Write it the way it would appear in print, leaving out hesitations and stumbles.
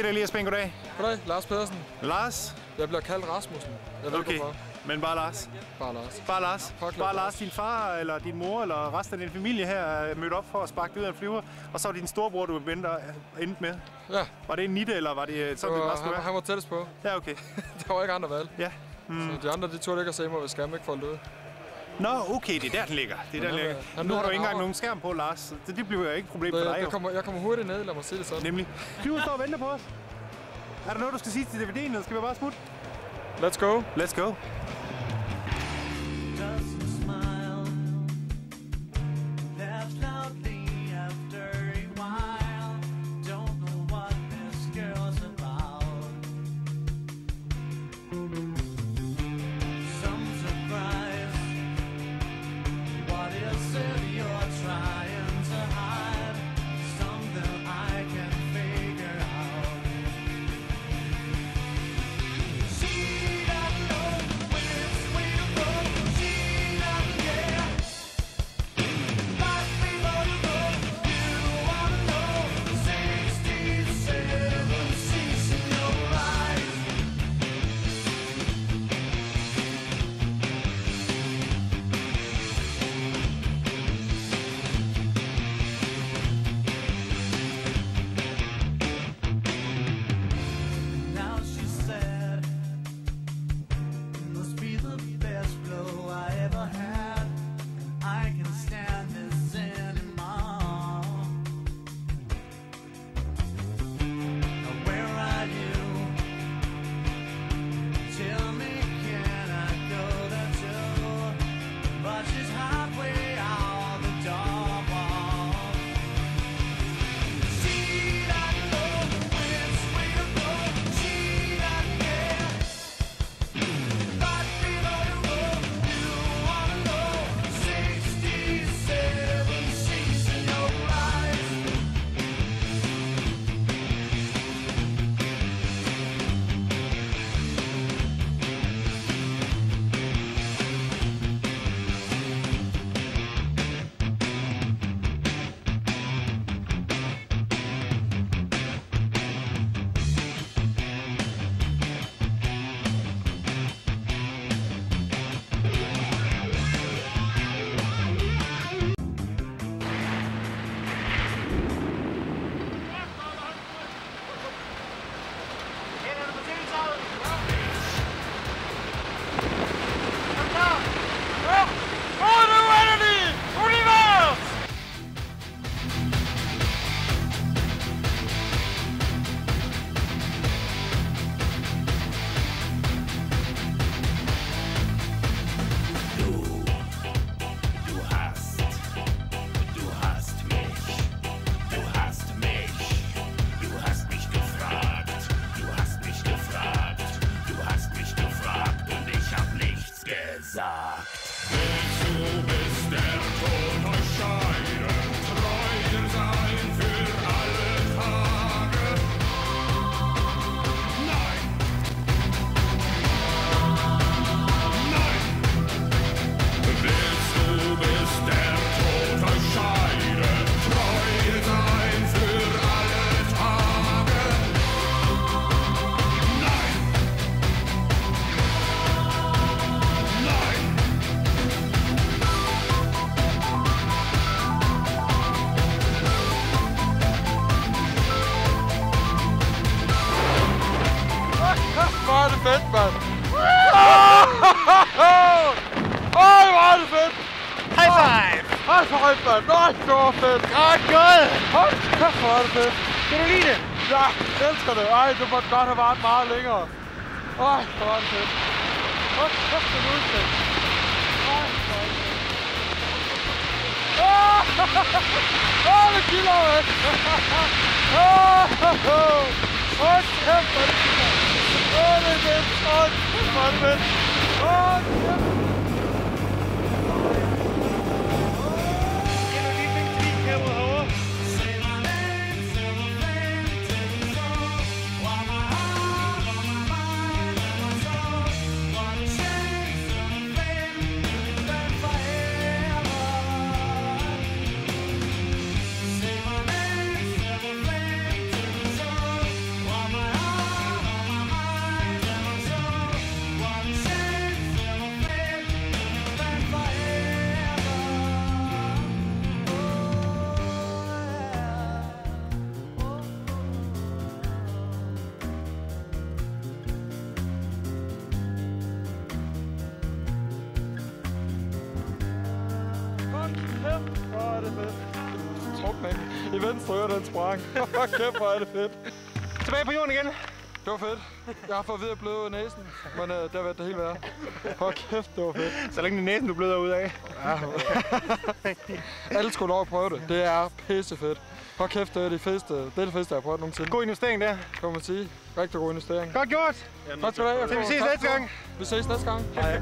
Peter Elias Beng, goddag. Goddag, Lars Pedersen. Lars? Jeg bliver kaldt Rasmussen. Jeg ved okay, hvorfor. men bare Lars? Bare Lars. Bare Lars? Bare Lars, din far eller din mor eller resten af din familie her er mødt op for at sparke dig ud af en flyver, og så var din storebror, du endte med. Ja. Var det en nitte, eller var det sådan, det bare skulle være? Han var tættest på. Ja, okay. Der var ikke andre valg. Ja. Så de andre, de turde ikke at se mig, hvis skærmen ikke foldt ud. Nå, okay, det er der, den ligger. Det er der, den ligger. Nu har du ikke engang nogen skærm på, Lars. Det bliver jo ikke et problem for dig. Jeg kommer hurtigt ned, lad mig sige det sådan. Nemlig. Flyveren står og venter på os. Er der noget, du skal sige til DVD'en, eller skal vi bare smutte? Let's go. Let's go. Hvor er det fedt, mand! Øj, hvor er det fedt! High five! High five, mand! Øj, det var fedt! Godt gået! Hold kæft, hvor er det fedt! Kan du lide det? Ja, jeg elsker det! Ej, det måtte godt have varet meget længere. Øj, hvor er det fedt! Hold kæft, det er udsigt! Øj, hvor er det fedt! Åh, det kilder væk! Hold kæft, hvor er det kilder! Åh, det er fedt! Hold kæft, hvor er det fedt! Hold kæft! i venstre øre, den sprang. Kæft, hvor er det fedt. Tilbage på jorden igen. Det var fedt. Jeg har fået ved at bløde næsen, men det har været det hele værd. Hold kæft, det var fedt. Så længe det næsen, du bløder ud af. Ja. Alle skulle lov at prøve det. Det er pissefedt. Hold kæft, det er det fedeste, jeg har prøvet nogensinde. God investering der. Kan man sige. Rigtig god investering. Godt gjort. Tak skal du have. Så vi ses næste gang. Vi ses næste gang. Hej.